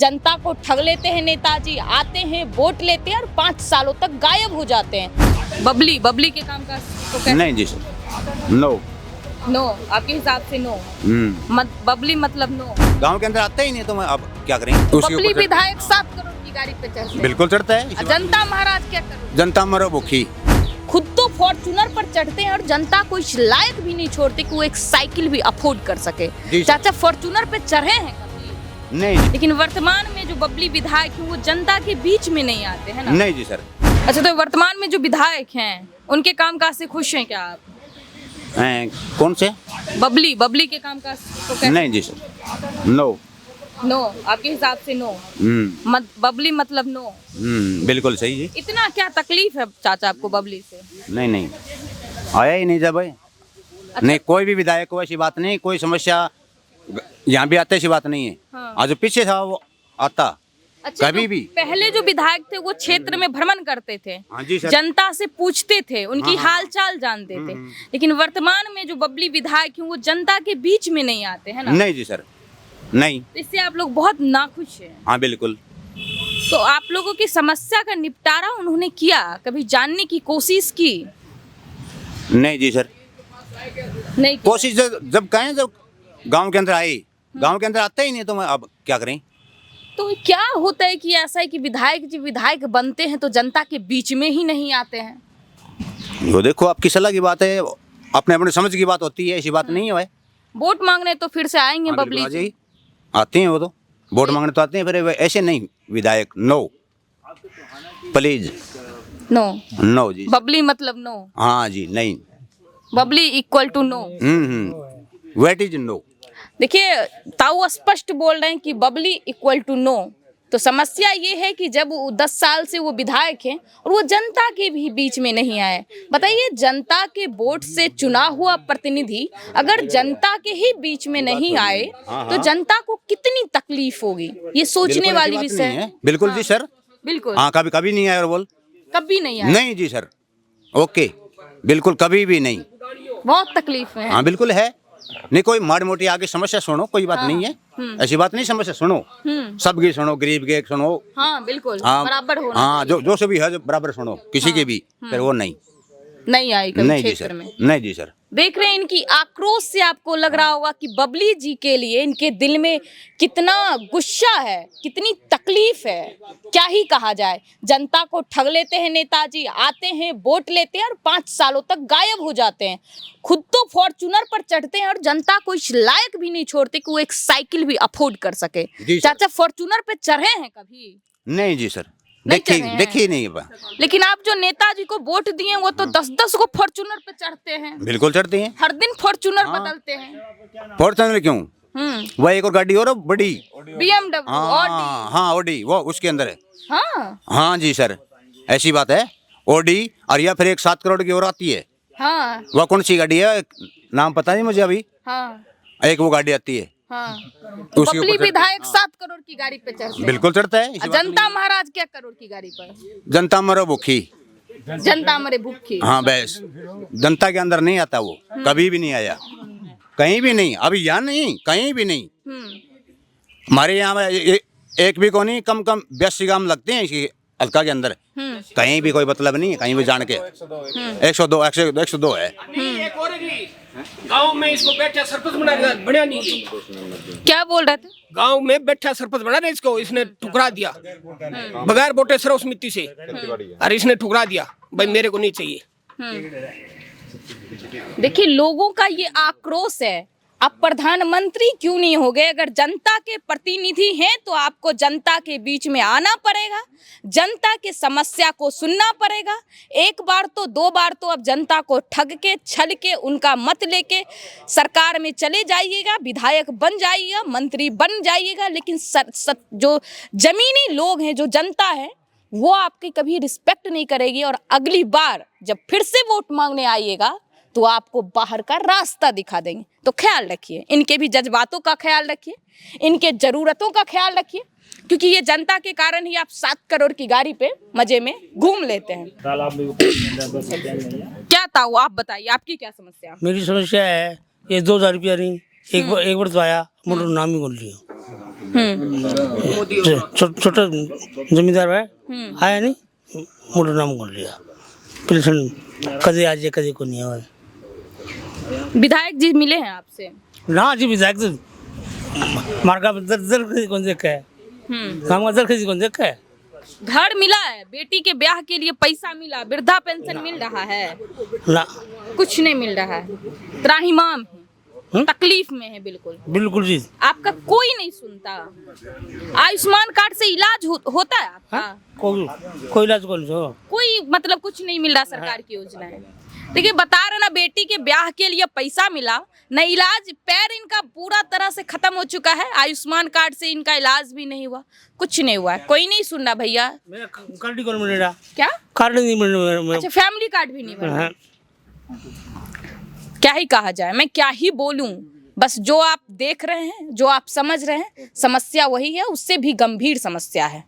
जनता को ठग लेते हैं नेताजी, आते हैं वोट लेते हैं और 5 सालों तक गायब हो जाते हैं। बबली के काम का तो कैसे? नहीं जी सर, नो नो, आपके हिसाब से नो। बबली मतलब नो। गांव के अंदर आता ही नहीं तो मैं अब क्या करें। बबली विधायक 7 करोड़ की गाड़ी पे चढ़ते हैं। बिल्कुल चढ़ता है। जनता महाराज क्या करे? जनता मरो भूखी। खुद तो फॉर्च्यूनर पर चढ़ते हैं और जनता को इस लायक भी नहीं छोड़ते कि वो एक साइकिल भी अफोर्ड कर सके। चाचा फॉर्च्यूनर पे चढ़े हैं कभी? नहीं। लेकिन वर्तमान में जो बबली विधायक है वो जनता के बीच में नहीं आते हैं ना? नहीं जी सर। अच्छा, तो वर्तमान में जो विधायक हैं उनके कामकाज से खुश हैं क्या आप? कौन से? बबली के कामकाज तो कैसे? नहीं जी सर, नो। नो, आपके हिसाब से नो। बबली मतलब नो। बिल्कुल सही जी। इतना क्या तकलीफ है चाचा आपको बबली से? नहीं आया ही नहीं जब भाई। अच्छा। नहीं, कोई भी विधायक को ऐसी बात नहीं, कोई समस्या यहाँ भी आते ऐसी बात नहीं है। हाँ। आज पीछे था वो आता। अच्छा, कभी भी पहले जो विधायक थे वो क्षेत्र में भ्रमण करते थे। हाँ जी सर। जनता से पूछते थे, उनकी हाँ। हालचाल जानते थे। लेकिन वर्तमान में जो बबली विधायक हैं वो जनता के बीच में नहीं आते हैं ना? नहीं जी सर, नहीं। तो इससे आप लोग बहुत नाखुश हैं। हाँ बिल्कुल। तो आप लोगों की समस्या का निपटारा उन्होंने किया, कभी जानने की कोशिश की? नहीं जी सर, नहीं किया। कोशिश जब कहें जब गांव के अंदर आए, गांव के अंदर आता ही नहीं तो मैं अब क्या करें। तो क्या होता है कि ऐसा है कि विधायक जी विधायक बनते हैं तो जनता के बीच में ही नहीं आते हैं? वो देखो आपकी सलाह की बात है, अपने अपने समझ की बात होती है, ऐसी बात नहीं है। वोट मांगने तो फिर से आएंगे हाँ, बबली बिल्कुल, जी। आते हैं वो तो वोट मांगने तो आते हैं, फिर ऐसे नहीं विधायक। नो प्लीज, नो जी। बबली मतलब नो। हाँ जी, नहीं। Babli equal to no. What is no? देखिए ताऊ स्पष्ट बोल रहे हैं कि बबली इक्वल टू नो। तो समस्या ये है कि जब 10 साल से वो विधायक हैं और वो जनता के भी बीच में नहीं आए। बताइए, जनता के वोट से चुना हुआ प्रतिनिधि अगर जनता के ही बीच में नहीं आए तो जनता को कितनी तकलीफ होगी, ये सोचने वाली विषय है। बिल्कुल जी सर, बिल्कुल। हाँ, कभी नहीं आया और बोल कभी नहीं आए? नहीं जी सर, ओके, बिल्कुल कभी भी नहीं। बहुत तकलीफ है। हाँ बिल्कुल है। नहीं, कोई माड़ी मोटी आगे समस्या सुनो, कोई बात नहीं है, ऐसी बात नहीं। समस्या सुनो, सबकी सुनो, गरीब के सुनो। हाँ बिल्कुल, हाँ, बराबर होना। हाँ, जो से भी है बराबर सुनो, किसी के भी। फिर वो नहीं आई कभी नहीं जी क्षेत्र सर, में। नहीं जी सर। देख रहे हैं इनकी आक्रोश से आपको लग रहा होगा कि बबली जी के लिए इनके दिल में कितना गुस्सा है, कितनी तकलीफ है, क्या ही कहा जाए। जनता को ठग लेते हैं नेताजी, आते हैं वोट लेते हैं और 5 सालों तक गायब हो जाते हैं। खुद तो फॉर्च्यूनर पर चढ़ते हैं और जनता को इस लायक भी नहीं छोड़ते कि वो एक साइकिल भी अफोर्ड कर सके। चाचा फॉर्च्यूनर पे चढ़े हैं कभी? नहीं जी सर, देखिए नहीं। लेकिन आप जो नेताजी को वोट दिए वो तो 10-10 को फॉर्च्यूनर पे चढ़ते हैं। बिल्कुल चढ़ते हैं, हर दिन फॉर्च्यूनर बदलते हैं। फॉर्च्यूनर क्यों? वह एक और गाड़ी और बड़ी BMW, हाँ ऑडी, वो उसके अंदर है। हाँ जी सर, ऐसी बात है। ऑडी और या फिर एक 7 करोड़ की और आती है। हाँ वह कौन सी गाड़ी है, नाम पता नहीं मुझे अभी। हाँ एक वो गाड़ी आती है। हाँ। उसके बबली ऊपर विधायक 7 करोड़ की गाड़ी पे चढ़ते हैं। बिल्कुल चढ़ता है। जनता महाराज क्या करोड़ की गाड़ी पर? जनता मरो भूखी। जनता मरे भूखी। हाँ बस, जनता के अंदर नहीं आता वो, कभी भी नहीं आया, कहीं भी नहीं। अभी यहाँ नहीं, कहीं भी नहीं। हमारे यहाँ में एक भी को नहीं, कम 82 गांव लगते हैं इसी हल्का के अंदर। कहीं भी कोई मतलब नहीं है, कहीं भी जान के 102 है। गांव में इसको बैठा सरपंच बना नहीं। क्या बोल रहे थे? गांव में बैठा सरपंच बना रहे, इसको इसने ठुकरा दिया बगैर वोटे सर्वसम्मति से। और इसने ठुकरा दिया, भाई मेरे को नहीं चाहिए। देखिए लोगों का ये आक्रोश है। आप प्रधानमंत्री क्यों नहीं हो गए? अगर जनता के प्रतिनिधि हैं तो आपको जनता के बीच में आना पड़ेगा, जनता के समस्या को सुनना पड़ेगा। एक बार तो 2 बार तो अब जनता को ठग के छल के उनका मत लेके सरकार में चले जाइएगा, विधायक बन जाइएगा, मंत्री बन जाइएगा, लेकिन जो जमीनी लोग हैं, जो जनता है, वो आपकी कभी रिस्पेक्ट नहीं करेगी। और अगली बार जब फिर से वोट मांगने आइएगा तो आपको बाहर का रास्ता दिखा देंगे। तो ख्याल रखिए, इनके भी जज्बातों का ख्याल रखिए, इनके जरूरतों का ख्याल रखिए, क्योंकि ये जनता के कारण ही आप 7 करोड़ की गाड़ी पे मजे में घूम लेते हैं। क्या था वो, आप बताइए, आपकी क्या समस्या? मेरी समस्या है ये 2000 रुपया नहीं, एक बार तो आया, मोटर नाम ही बोल लिया। छोटा जमींदार है, आया नहीं, मोटा नाम कर लिया, पेंशन कभी आज कभी को नहीं आया। विधायक जी मिले हैं आपसे? ना जी, विधायक तो मार्का में दर कहीं कौन देखा है, काम का दर कहीं कौन देखा है। घर मिला है, बेटी के ब्याह के लिए पैसा मिला, वृद्धा पेंशन मिल रहा है? ना, कुछ नहीं मिल रहा है, त्राहिमाम है, तकलीफ में है बिल्कुल। बिल्कुल जी। आपका कोई नहीं सुनता। आयुष्मान कार्ड से इलाज होता है आपका? कोई इलाज कौन सा, कोई मतलब कुछ नहीं मिल रहा सरकार की योजनाएं। देखिए बता रहे ना, बेटी के ब्याह के लिए पैसा मिला, न इलाज, पैर इनका पूरा तरह से खत्म हो चुका है, आयुष्मान कार्ड से इनका इलाज भी नहीं हुआ, कुछ नहीं हुआ है, कोई नहीं सुन रहा भैया। मेरा कार्ड ही कौन मिल रहा? क्या कार्ड नहीं मिल रहा? अच्छा, फैमिली कार्ड भी नहीं बन रहा। क्या ही कहा जाए, मैं क्या ही बोलूं। बस जो आप देख रहे हैं, जो आप समझ रहे हैं, समस्या वही है, उससे भी गंभीर समस्या है।